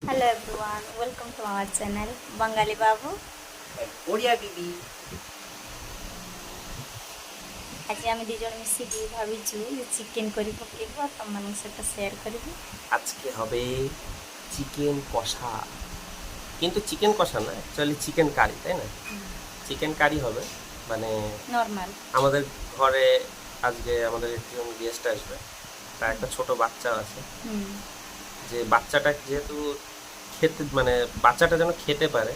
Hello everyone, welcome to our channel Bangali Babu. Odia দিদি ଆଜି ଆମେ ଦୁଇ ଜଣ ମିଶିକି ଭାବିଛୁ ଚିକେନ୍ କରି ପକେଇବୁ ଆଉ ତମମାନଙ୍କ ସହିତ ସେୟାର କରିବୁ। আজকে হবে চিকেন কষা, কিন্তু চিকেন কষা না, অ্যাকচুয়ালি চিকেন কারি, তাই না? চিকেন কারি হবে, মানে নর্মাল। আমাদের ঘরে আজকে আমাদের একজন গেস্ট আসবে, তার একটা ছোট বাচ্চা আছে, যে বাচ্চাটা যেহেতু খেতে মানে বাচ্চাটা যেন খেতে পারে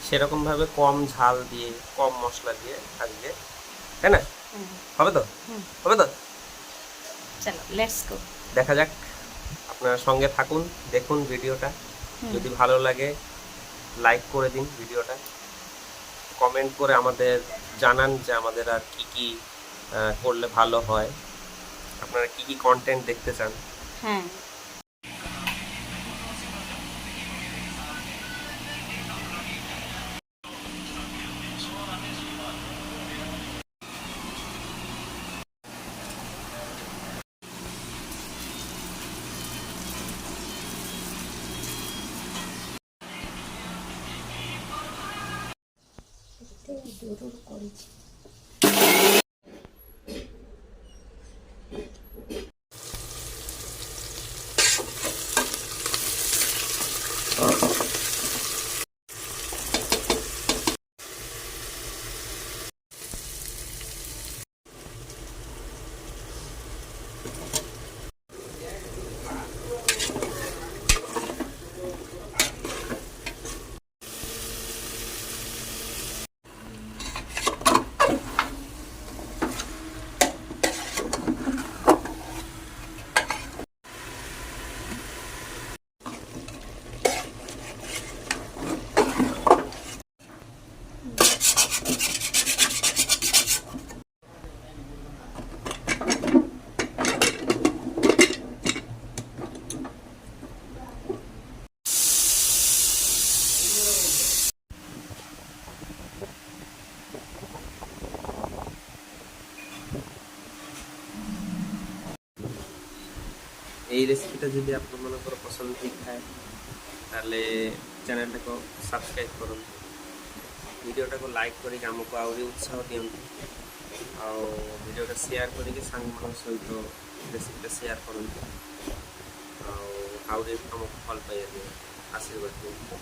সেরকমভাবে কম ঝাল দিয়ে কম মশলা দিয়ে আজকে, তাই না? হবে তো? হবে তো? চলো লেটস গো। দেখা যাক, আপনারা সঙ্গে থাকুন, দেখুন ভিডিওটা। যদি ভালো লাগে লাইক করে দিন ভিডিওটা, কমেন্ট করে আমাদের জানান যে আমাদের আর কি কি করলে ভালো হয়, আপনারা কি কি কন্টেন্ট দেখতে চান। হ্যাঁ, করেছি। এই রেসিপিটা যদি আপনার মনে করো পছন্দ ঠিক হয়, ତାହେଲେ ଚ୍ୟାନେଲଟାକୁ ସବସ୍କ୍ରାଇବ୍ କରନ୍ତୁ, ଭିଡ଼ିଓଟାକୁ ଲାଇକ୍ କରିକି ଆମକୁ ଆହୁରି ଉତ୍ସାହ ଦିଅନ୍ତୁ, ଆଉ ଭିଡ଼ିଓଟା ସେୟାର କରିକି ସାଙ୍ଗମାନଙ୍କ ସହିତ ରେସିପିଟା ସେୟାର କରନ୍ତୁ, ଆଉ ଆହୁରି ଆମକୁ ଭଲ ପାଇବା ଦିଅନ୍ତୁ, ଆଶୀର୍ବାଦ ଦିଅନ୍ତୁ।